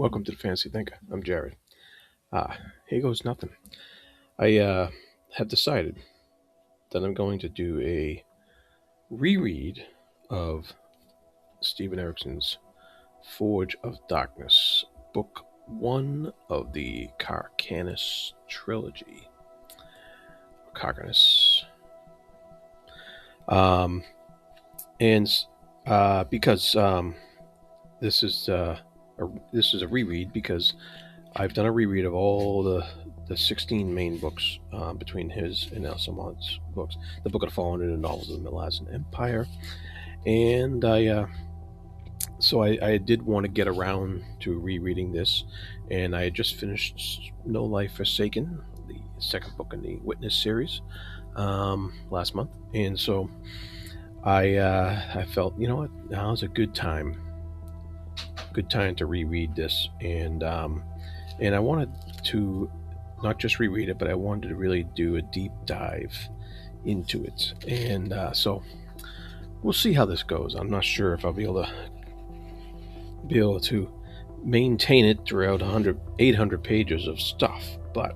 Welcome to the Fancy Thinker. I'm Jared. Here goes nothing. I have decided that I'm going to do a reread of Steven Erikson's Forge of Darkness, Book 1 of the Carcanus trilogy. Carcanus. Um, and because this is this is a reread because I've done a reread of all the 16 main books between his and Elsamon's books, the Book of the Fallen and the novels of the Middle Ages and Empire, and I did want to get around to rereading this, and I had just finished No Life Forsaken, the second book in the Witness series, last month, and so I felt, you know what, now's a good time to reread this, and I wanted to not just reread it, but I wanted to really do a deep dive into it. And so we'll see how this goes. I'm not sure if I'll be able to maintain it throughout 800 pages of stuff, but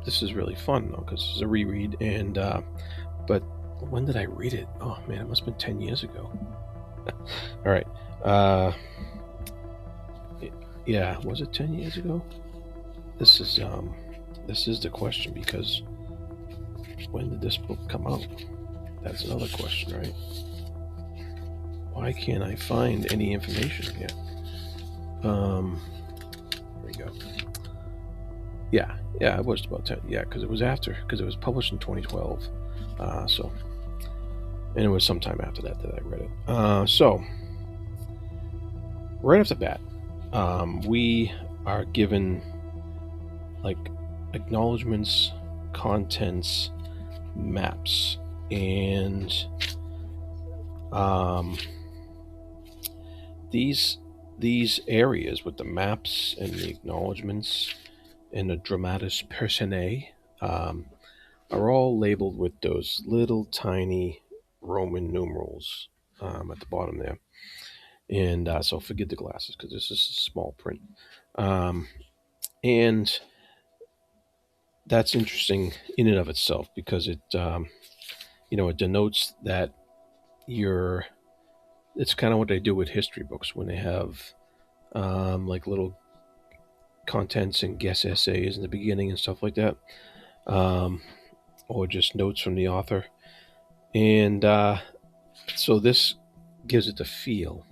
this is really fun though because it's a reread. And but when did I read it? Oh man, it must have been 10 years ago. All right. Yeah, was it 10 years ago? This is the question, because when did this book come out? That's another question, right? Why can't I find any information here? There we go. Yeah, it was about 10. Yeah, because it was published in 2012. And it was sometime after that I read it. So right off the bat, we are given like acknowledgments, contents, maps, and these areas with the maps and the acknowledgments and the dramatis personae are all labeled with those little tiny Roman numerals at the bottom there. And so forget the glasses because this is small print. And that's interesting in and of itself because it denotes that it's kind of what they do with history books when they have like little contents and guest essays in the beginning and stuff like that, or just notes from the author. And so this gives it the feel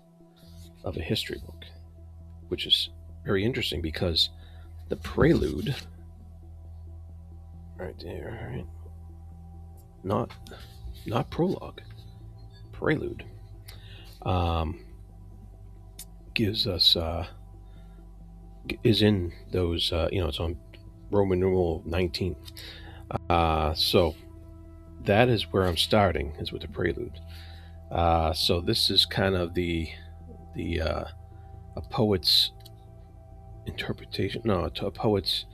of a history book, which is very interesting because the prelude right there, right? Not prologue, prelude, gives us is in those it's on Roman numeral 19. So that is where I'm starting, is with the prelude. So this is kind of a poet's interpretation. No, a poet's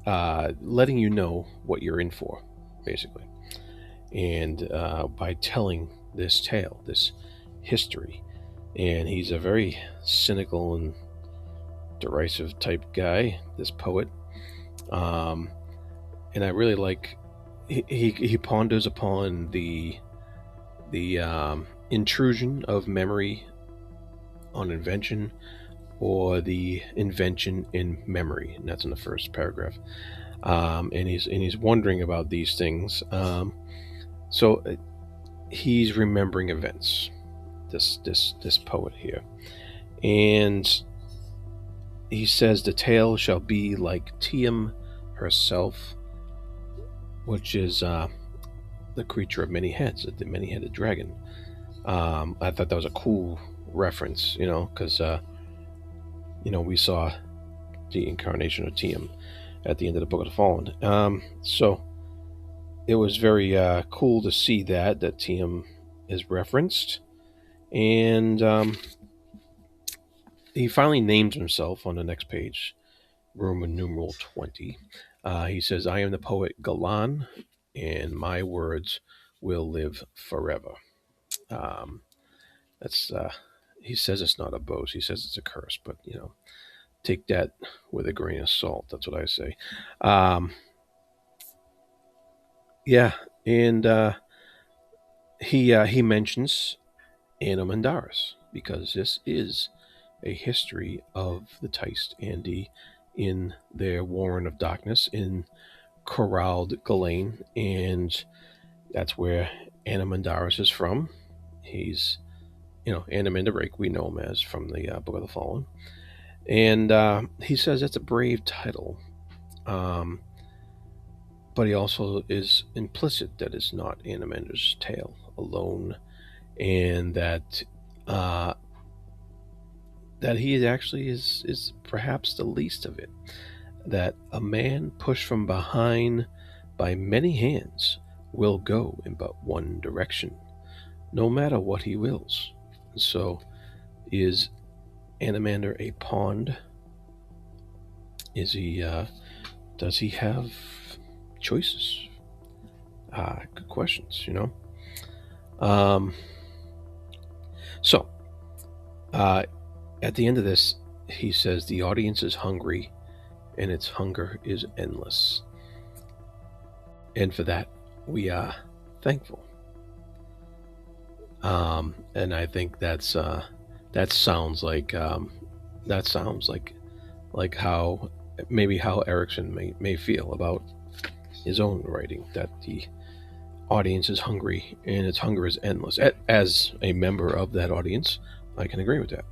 letting you know what you're in for, basically. And by telling this tale, this history, and he's a very cynical and derisive type guy, this poet. And I really like he ponders upon the intrusion of memory on invention, or the invention in memory, and that's in the first paragraph. And he's wondering about these things. So he's remembering events. This poet here, and he says the tale shall be like Tiam herself, which is the creature of many heads, the many-headed dragon. I thought that was a cool reference, because we saw the incarnation of Tiam at the end of the Book of the Fallen. So it was very cool to see that Tiam is referenced, and he finally names himself on the next page, Roman numeral 20. He says, "I am the poet Galan, and my words will live forever." That's he says it's not a boast. He says it's a curse, but take that with a grain of salt. That's what I say. Um, yeah, and he mentions Anomandaris because this is a history of the Teist Andi in their Warren of Darkness in Corralled Ghislaine, and that's where Anomandaris is from. He's, Anomandarik, we know him as from the Book of the Fallen. And he says that's a brave title, um, but he also is implicit that it's not Anomandar's tale alone, and uh, that he actually is perhaps the least of it. That a man pushed from behind by many hands will go in but one direction, no matter what he wills. So, is Anomander a pond? Is he? Does he have choices? Good questions. Um, so, uh, at the end of this, he says the audience is hungry, and its hunger is endless, and for that we are thankful. And I think that sounds like how maybe how Erikson may feel about his own writing, that the audience is hungry and its hunger is endless. As a member of that audience, I can agree with that.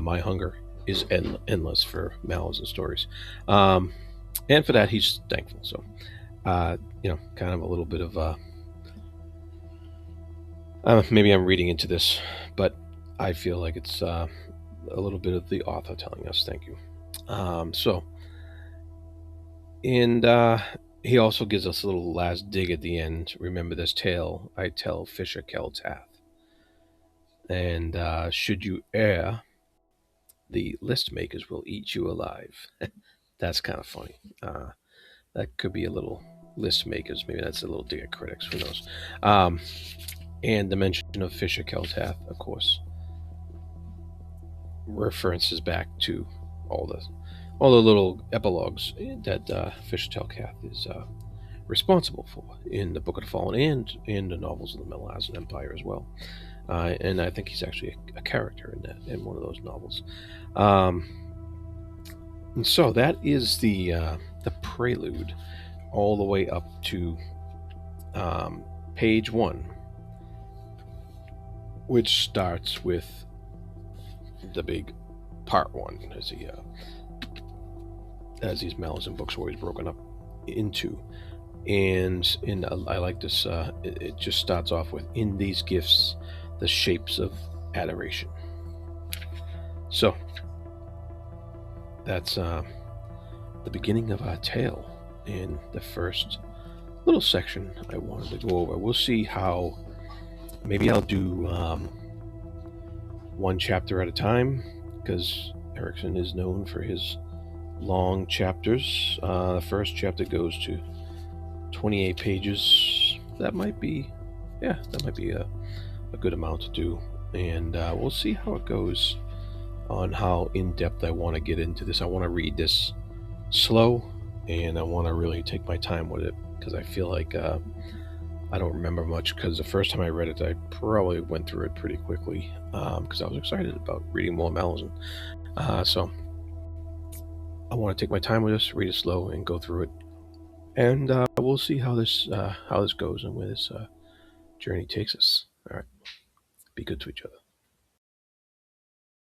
My hunger is endless for Malazan stories, and for that he's thankful. So, kind of a little bit of maybe I'm reading into this, but I feel like it's a little bit of the author telling us thank you. So, and he also gives us a little last dig at the end. Remember this tale I tell Fisher Keltath. And should you err, the list makers will eat you alive. That's kind of funny. That could be a little list makers. Maybe that's a little dig at critics. Who knows? And the mention of Fisher Keltath, of course, references back to all the little epilogues that Fisher Keltath is responsible for in the Book of the Fallen and in the novels of the Malazan Empire as well. And I think he's actually a character in one of those novels. And so that is the prelude, all the way up to page 1, which starts with the big part 1, as these Malazan books are always broken up into. And I like this. It just starts off with, in these gifts, the shapes of adoration. So that's the beginning of our tale in the first little section I wanted to go over. We'll see how. Maybe I'll do one chapter at a time, because Erikson is known for his long chapters. The first chapter goes to 28 pages. That might be a good amount to do, and we'll see how it goes on how in depth I want to get into this. I want to read this slow, and I want to really take my time with it, because I feel like I don't remember much, because the first time I read it, I probably went through it pretty quickly, because I was excited about reading more Malazan. So I want to take my time with this, read it slow, and go through it, and we'll see how this goes and where this journey takes us. All right, be good to each other.